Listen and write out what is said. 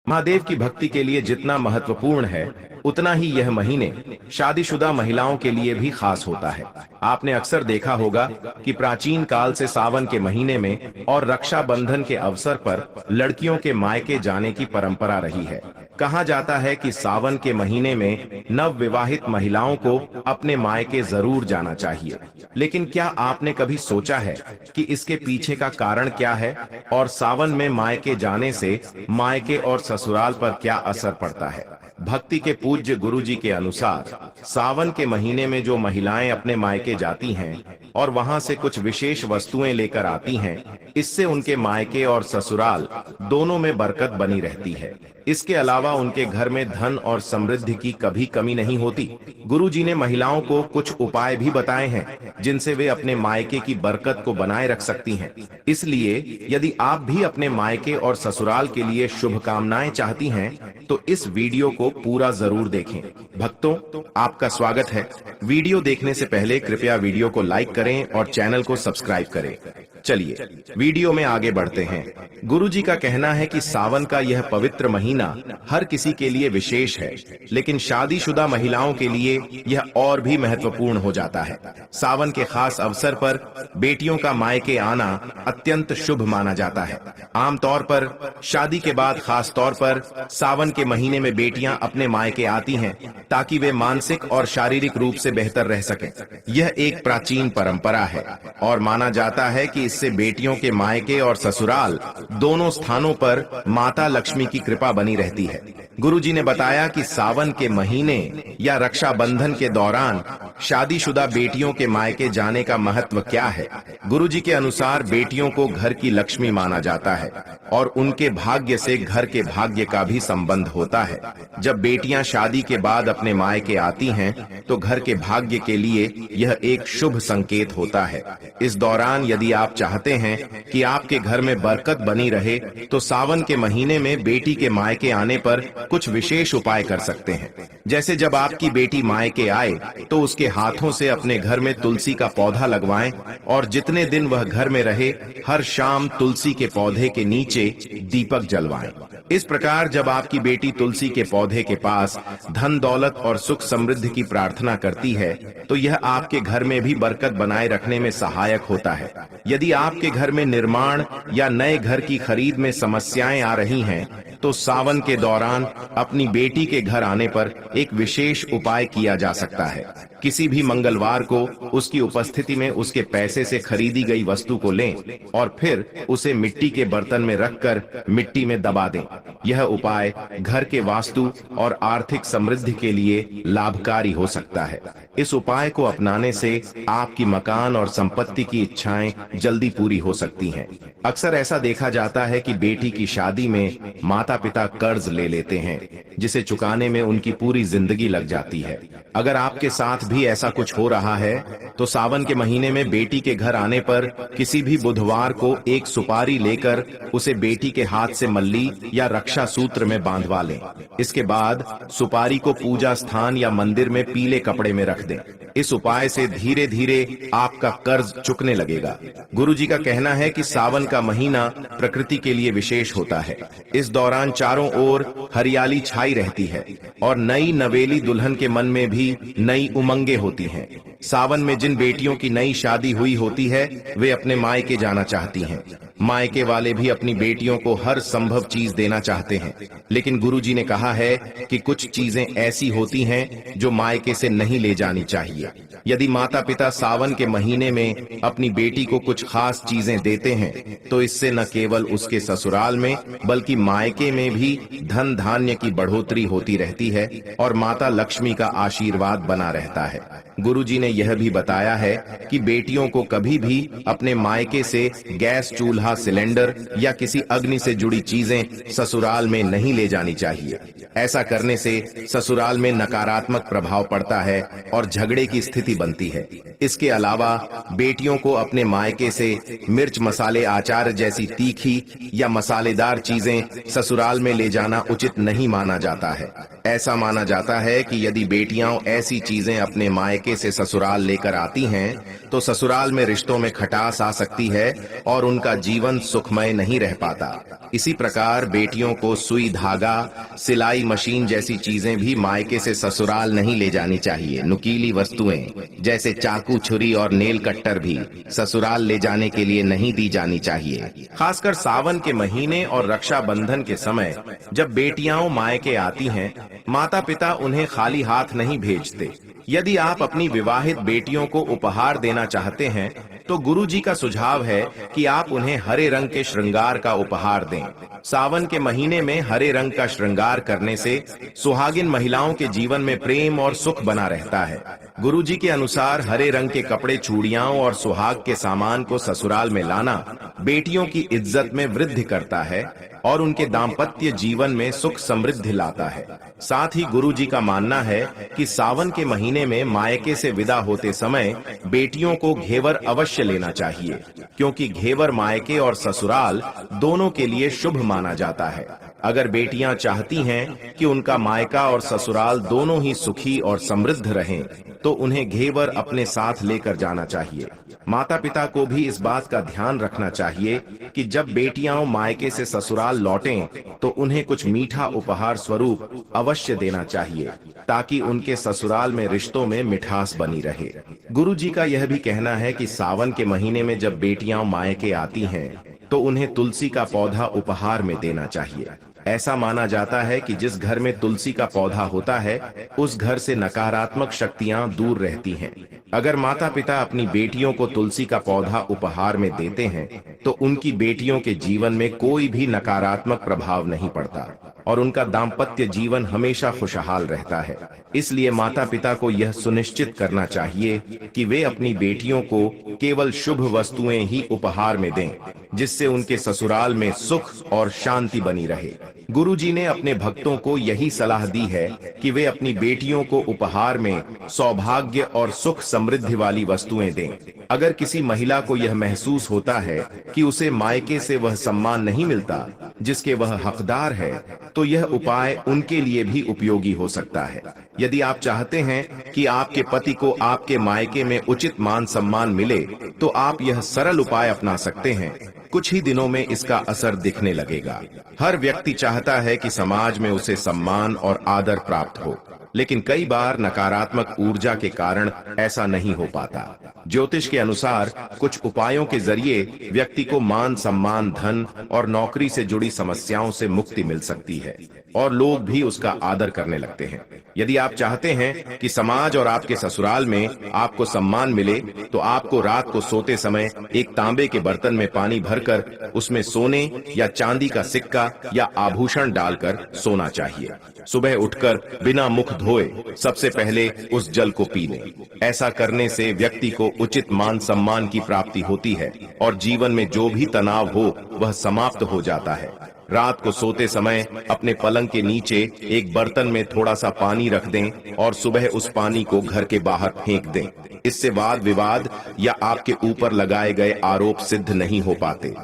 महादेव की भक्ति के लिए जितना महत्वपूर्ण है, उतना ही यह महीने शादीशुदा महिलाओं के लिए भी खास होता है। आपने अक्सर देखा होगा कि प्राचीन काल से सावन के महीने में और रक्षाबंधन के अवसर पर लड़कियों के मायके जाने की परंपरा रही है। कहा जाता है कि सावन के महीने में नव विवाहित महिलाओं को अपने मायके जरूर जाना चाहिए। लेकिन क्या आपने कभी सोचा है कि इसके पीछे का कारण क्या है और सावन में मायके जाने से मायके और ससुराल पर क्या असर पड़ता है? भक्ति के पूज्य गुरुजी के अनुसार सावन के महीने में जो महिलाएं अपने मायके जाती हैं और वहां से कुछ विशेष वस्तुएं लेकर आती हैं, इससे उनके मायके और ससुराल दोनों में बरकत बनी रहती है। इसके अलावा उनके घर में धन और समृद्धि की कभी कमी नहीं होती। गुरुजी ने महिलाओं को कुछ उपाय भी बताए हैं जिनसे वे अपने मायके की बरकत को बनाए रख सकती हैं। इसलिए यदि आप भी अपने मायके और ससुराल के लिए शुभकामनाएं चाहती हैं, तो इस वीडियो को पूरा जरूर देखें। भक्तों, आपका स्वागत है। वीडियो देखने से पहले कृपया वीडियो को लाइक करें और चैनल को सब्सक्राइब करें। चलिए वीडियो में आगे बढ़ते हैं। गुरुजी का कहना है कि सावन का यह पवित्र महीना हर किसी के लिए विशेष है, लेकिन शादीशुदा महिलाओं के लिए यह और भी महत्वपूर्ण हो जाता है। सावन के खास अवसर पर बेटियों का मायके आना अत्यंत शुभ माना जाता है। आमतौर पर शादी के बाद खास तौर पर सावन के महीने में बेटियां अपने मायके आती हैं ताकि वे मानसिक और शारीरिक रूप से बेहतर रह सकें। यह एक प्राचीन परंपरा है और माना जाता है कि इससे बेटियों के मायके और ससुराल दोनों स्थानों पर माता लक्ष्मी की कृपा बनी रहती है। गुरुजी ने बताया कि सावन के महीने या रक्षाबंधन के दौरान शादीशुदा बेटियों के मायके जाने का महत्व क्या है। गुरुजी के अनुसार बेटियों को घर की लक्ष्मी माना जाता है और उनके भाग्य से घर के भाग्य का भी संबंध होता है। जब बेटियां शादी के बाद अपने मायके आती हैं, तो घर के भाग्य के लिए यह एक शुभ संकेत होता है। इस दौरान यदि आप चाहते हैं कि आपके घर में बरकत बनी रहे, तो सावन के महीने में बेटी के मायके आने पर कुछ विशेष उपाय कर सकते हैं। जैसे जब आपकी बेटी मायके आए, तो उसके हाथों से अपने घर में तुलसी का पौधा लगवाएं और जितने दिन वह घर में रहे, हर शाम तुलसी के पौधे के नीचे दीपक जलवाएं। इस प्रकार जब आपकी बेटी तुलसी के पौधे के पास धन दौलत और सुख समृद्धि की प्रार्थना करती है, तो यह आपके घर में भी बरकत बनाए रखने में सहायक होता है। यदि आपके घर में निर्माण या नए घर की खरीद में समस्याएं आ रही हैं, तो सावन के दौरान अपनी बेटी के घर आने पर एक विशेष उपाय किया जा सकता है। किसी भी मंगलवार को उसकी उपस्थिति में उसके पैसे से खरीदी गई वस्तु को लें और फिर उसे मिट्टी के बर्तन में रखकर मिट्टी में दबा दें। यह उपाय घर के वास्तु और आर्थिक समृद्धि के लिए लाभकारी हो सकता है। इस उपाय को अपनाने से आपकी मकान और संपत्ति की इच्छाएं जल्दी पूरी हो सकती हैं। अक्सर ऐसा देखा जाता है कि बेटी की शादी में माता पिता कर्ज ले लेते हैं, जिसे चुकाने में उनकी पूरी जिंदगी लग जाती है। अगर आपके साथ भी ऐसा कुछ हो रहा है, तो सावन के महीने में बेटी के घर आने पर किसी भी बुधवार को एक सुपारी लेकर उसे बेटी के हाथ से मल्ली या रक्षा सूत्र में बांधवा लें। इसके बाद सुपारी को पूजा स्थान या मंदिर में पीले कपड़े में रख दें। इस उपाय से धीरे धीरे आपका कर्ज चुकने लगेगा। गुरुजी का कहना है कि सावन का महीना प्रकृति के लिए विशेष होता है। इस दौरान चारों ओर हरियाली छाई रहती है और नई नवेली दुल्हन के मन में भी नई उमंगे होती हैं। सावन में जिन बेटियों की नई शादी हुई होती है, वे अपने मायके जाना चाहती हैं। मायके वाले भी अपनी बेटियों को हर संभव चीज देना चाहते हैं, लेकिन गुरुजी ने कहा है कि कुछ चीजें ऐसी होती हैं जो मायके से नहीं ले जानी चाहिए। यदि माता पिता सावन के महीने में अपनी बेटी को कुछ खास चीजें देते हैं, तो इससे न केवल उसके ससुराल में बल्कि मायके में भी धन धान्य की बढ़ोतरी होती रहती है और माता लक्ष्मी का आशीर्वाद बना रहता है। गुरुजी ने यह भी बताया है कि बेटियों को कभी भी अपने मायके से गैस चूल्हा, सिलेंडर या किसी अग्नि से जुड़ी चीजें ससुराल में नहीं ले जानी चाहिए। ऐसा करने से ससुराल में नकारात्मक प्रभाव पड़ता है और झगड़े की स्थिति बनती है। इसके अलावा बेटियों को अपने मायके से मिर्च, मसाले, अचार जैसी तीखी या मसालेदार चीजें ससुराल में ले जाना उचित नहीं माना जाता है। ऐसा माना जाता है कि यदि बेटियां ऐसी चीजें अपने मायके मायके से ससुराल लेकर आती हैं तो ससुराल में रिश्तों में खटास आ सकती है और उनका जीवन सुखमय नहीं रह पाता। इसी प्रकार बेटियों को सुई धागा, सिलाई मशीन जैसी चीजें भी मायके से ससुराल नहीं ले जानी चाहिए। नुकीली वस्तुएं जैसे चाकू, छुरी और नेल कट्टर भी ससुराल ले जाने के लिए नहीं दी जानी चाहिए। खासकर सावन के महीने और रक्षाबंधन के समय जब बेटियां मायके आती हैं, माता पिता उन्हें खाली हाथ नहीं भेजते। यदि आप अपनी विवाहित बेटियों को उपहार देना चाहते हैं तो गुरुजी का सुझाव है कि आप उन्हें हरे रंग के श्रृंगार का उपहार दें। सावन के महीने में हरे रंग का श्रृंगार करने से सुहागिन महिलाओं के जीवन में प्रेम और सुख बना रहता है। गुरुजी के अनुसार हरे रंग के कपड़े, चूड़ियां और सुहाग के सामान को ससुराल में लाना बेटियों की इज्जत में वृद्धि करता है और उनके दाम्पत्य जीवन में सुख समृद्धि लाता है। साथ ही गुरुजी का मानना है कि सावन के महीने में मायके से विदा होते समय बेटियों को घेवर अवश्य लेना चाहिए, क्योंकि घेवर मायके और ससुराल दोनों के लिए शुभ माना जाता है। अगर बेटियां चाहती हैं कि उनका मायका और ससुराल दोनों ही सुखी और समृद्ध रहें, तो उन्हें घेवर अपने साथ लेकर जाना चाहिए। माता पिता को भी इस बात का ध्यान रखना चाहिए कि जब बेटियां मायके से ससुराल लौटें तो उन्हें कुछ मीठा उपहार स्वरूप अवश्य देना चाहिए, ताकि उनके ससुराल में रिश्तों में मिठास बनी रहे। गुरुजी का यह भी कहना है कि सावन के महीने में जब बेटियां मायके आती हैं तो उन्हें तुलसी का पौधा उपहार में देना चाहिए। ऐसा माना जाता है कि जिस घर में तुलसी का पौधा होता है उस घर से नकारात्मक शक्तियां दूर रहती हैं। अगर माता पिता अपनी बेटियों को तुलसी का पौधा उपहार में देते हैं तो उनकी बेटियों के जीवन में कोई भी नकारात्मक प्रभाव नहीं पड़ता और उनका दाम्पत्य जीवन हमेशा खुशहाल रहता है। इसलिए माता पिता को यह सुनिश्चित करना चाहिए कि वे अपनी बेटियों को केवल शुभ वस्तुएं ही उपहार में दें, जिससे उनके ससुराल में सुख और शांति बनी रहे। गुरुजी ने अपने भक्तों को यही सलाह दी है कि वे अपनी बेटियों को उपहार में सौभाग्य और सुख समृद्धि वाली वस्तुएं दें। अगर किसी महिला को यह महसूस होता है कि उसे मायके से वह सम्मान नहीं मिलता जिसके वह हकदार है, तो यह उपाय उनके लिए भी उपयोगी हो सकता है। यदि आप चाहते हैं कि आपके पति को आपके मायके में उचित मान सम्मान मिले, तो आप यह सरल उपाय अपना सकते हैं। कुछ ही दिनों में इसका असर दिखने लगेगा। हर व्यक्ति चाहता है कि समाज में उसे सम्मान और आदर प्राप्त हो, लेकिन कई बार नकारात्मक ऊर्जा के कारण ऐसा नहीं हो पाता। ज्योतिष के अनुसार कुछ उपायों के जरिए व्यक्ति को मान सम्मान, धन और नौकरी से जुड़ी समस्याओं से मुक्ति मिल सकती है और लोग भी उसका आदर करने लगते हैं। यदि आप चाहते हैं कि समाज और आपके ससुराल में आपको सम्मान मिले, तो आपको रात को सोते समय एक तांबे के बर्तन में पानी भरकर उसमें सोने या चांदी का सिक्का या आभूषण डालकर सोना चाहिए। सुबह उठकर बिना मुख धोए सबसे पहले उस जल को पी लें। ऐसा करने से व्यक्ति को उचित मान सम्मान की प्राप्ति होती है और जीवन में जो भी तनाव हो वह समाप्त हो जाता है। रात को सोते समय अपने पलंग के नीचे एक बर्तन में थोड़ा सा पानी रख दें और सुबह उस पानी को घर के बाहर फेंक दें। इससे वाद विवाद या आपके ऊपर लगाए गए आरोप सिद्ध नहीं हो पाते।